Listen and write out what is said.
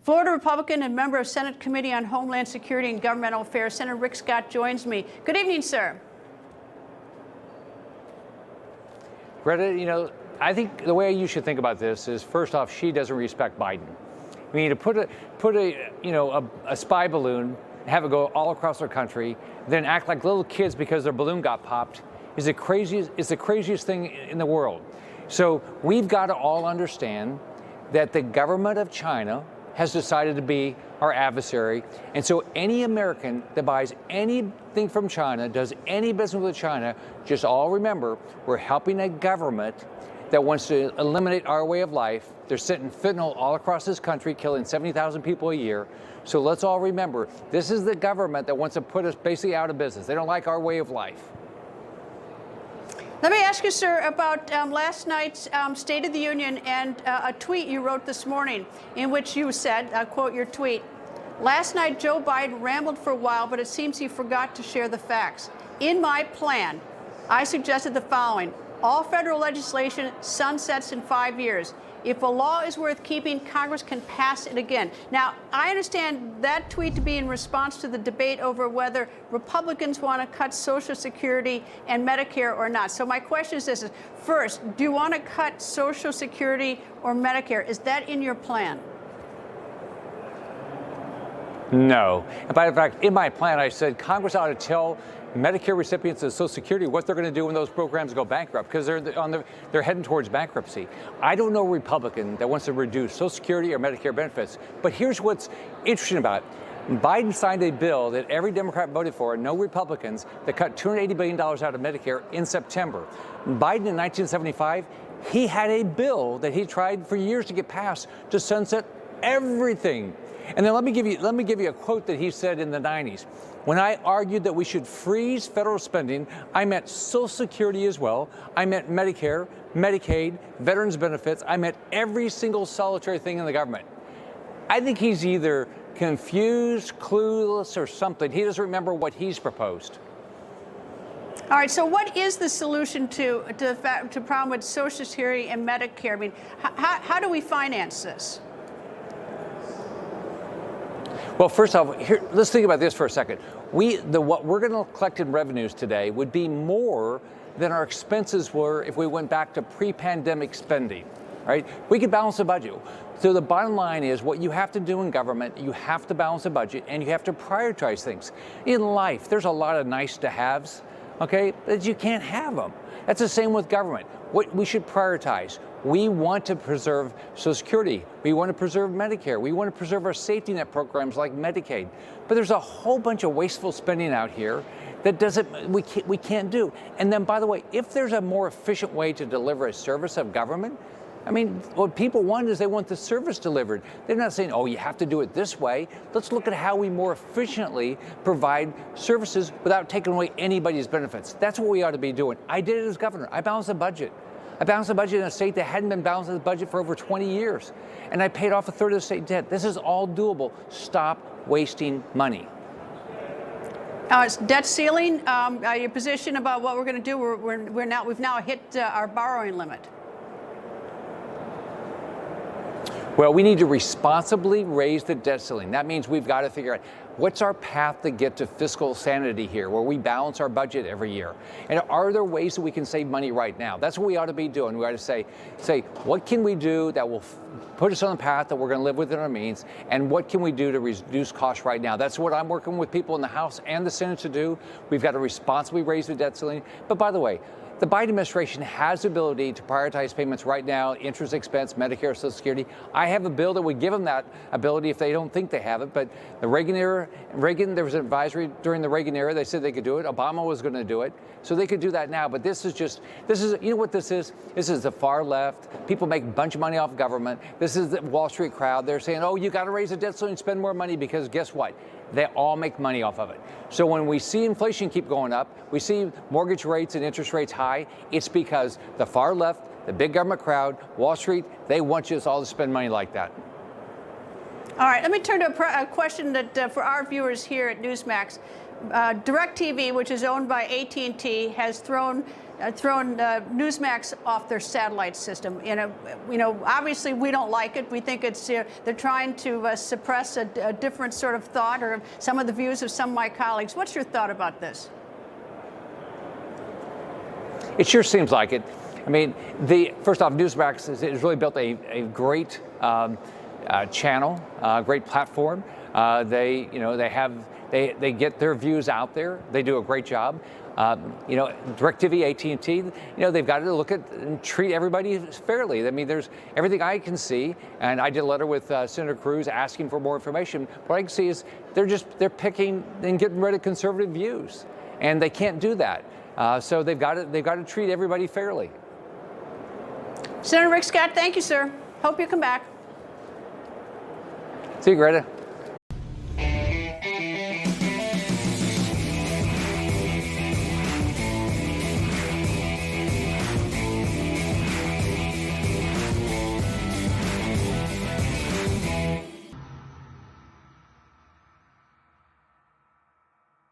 Florida Republican and member of Senate Committee on Homeland Security and Governmental Affairs, Senator Rick Scott joins me. Good evening, sir. Greta, I think the way you should think about this is, first off, she doesn't respect Biden. I mean, to put a spy balloon, have it go all across our country, then act like little kids because their balloon got popped is the craziest thing in the world. So we've got to all understand that the government of China has decided to be our adversary. And so any American that buys anything from China, does any business with China, just all remember, we're helping a government that wants to eliminate our way of life. They're sending fentanyl all across this country, killing 70,000 people a year. So let's all remember, this is the government that wants to put us basically out of business. They don't like our way of life. Let me ask you, sir, about last night's State of the Union and a tweet you wrote this morning in which you said, I'll quote your tweet, "Last night, Joe Biden rambled for a while, but it seems he forgot to share the facts. In my plan, I suggested the following. All federal legislation sunsets in 5 years. If a law is worth keeping, Congress can pass it again." Now, I understand that tweet to be in response to the debate over whether Republicans want to cut Social Security and Medicare or not. So my question is this. First, do you want to cut Social Security or Medicare? Is that in your plan? No. And by the fact, in my plan, I said Congress ought to tell Medicare recipients of Social Security what they're going to do when those programs go bankrupt, because they're heading towards bankruptcy. I don't know a Republican that wants to reduce Social Security or Medicare benefits. But here's what's interesting about it. Biden signed a bill that every Democrat voted for, no Republicans, that cut $280 billion out of Medicare in September. Biden in 1975, he had a bill that he tried for years to get passed to sunset everything. And then let me give you a quote that he said in the 90s. When I argued that we should freeze federal spending, I meant Social Security as well. I meant Medicare, Medicaid, veterans benefits. I meant every single solitary thing in the government. I think he's either confused, clueless, or something. He doesn't remember what he's proposed. All right. So, what is the solution to problem with Social Security and Medicare? I mean, how do we finance this? Well, first off, let's think about this for a second. What we're going to collect in revenues today would be more than our expenses were if we went back to pre-pandemic spending, right? We could balance the budget. So the bottom line is, what you have to do in government, you have to balance the budget and you have to prioritize things. In life, there's a lot of nice to haves, okay, but you can't have them. That's the same with government. What we should prioritize. We want to preserve Social Security. We want to preserve Medicare. We want to preserve our safety net programs like Medicaid. But there's a whole bunch of wasteful spending out here that we can't do. And then, by the way, if there's a more efficient way to deliver a service of government, I mean, what people want is they want the service delivered. They're not saying, oh, you have to do it this way. Let's look at how we more efficiently provide services without taking away anybody's benefits. That's what we ought to be doing. I did it as governor. I balanced the budget. I balanced the budget in a state that hadn't been balancing the budget for over 20 years. And I paid off a third of the state debt. This is all doable. Stop wasting money. Debt ceiling, your position about what we're going to do, we've now hit our borrowing limit. Well, we need to responsibly raise the debt ceiling. That means we've got to figure out what's our path to get to fiscal sanity here, where we balance our budget every year. And are there ways that we can save money right now? That's what we ought to be doing. We ought to say, what can we do that will put us on the path that we're going to live within our means, and what can we do to reduce costs right now? That's what I'm working with people in the House and the Senate to do. We've got to responsibly raise the debt ceiling. But by the way, the Biden administration has the ability to prioritize payments right now, interest expense, Medicare, Social Security. I have a bill that would give them that ability if they don't think they have it. But the Reagan, there was an advisory during the Reagan era. They said they could do it. Obama was going to do it. So they could do that now. But this is, you know what this is? This is the far left. People make a bunch of money off government. This is the Wall Street crowd. They're saying, oh, you got to raise the debt ceiling and spend more money, because guess what? They all make money off of it. So when we see inflation keep going up, we see mortgage rates and interest rates high, it's because the far left, the big government crowd, Wall Street, they want us all to spend money like that. All right, let me turn to a question that for our viewers here at Newsmax. DirecTV, which is owned by AT&T, has thrown Newsmax off their satellite system. Obviously we don't like it. We think it's they're trying to suppress a different sort of thought or some of the views of some of my colleagues. What's your thought about this? It sure seems like it. I mean, first off, Newsmax has really built a great channel, great platform. They get their views out there. They do a great job. DirecTV, AT&T, they've got to look at and treat everybody fairly. I mean, there's everything I can see, and I did a letter with Senator Cruz asking for more information. What I can see is they're picking and getting rid of conservative views, and they can't do that. So they've got to treat everybody fairly. Senator Rick Scott, thank you, sir. Hope you come back. See you, Greta.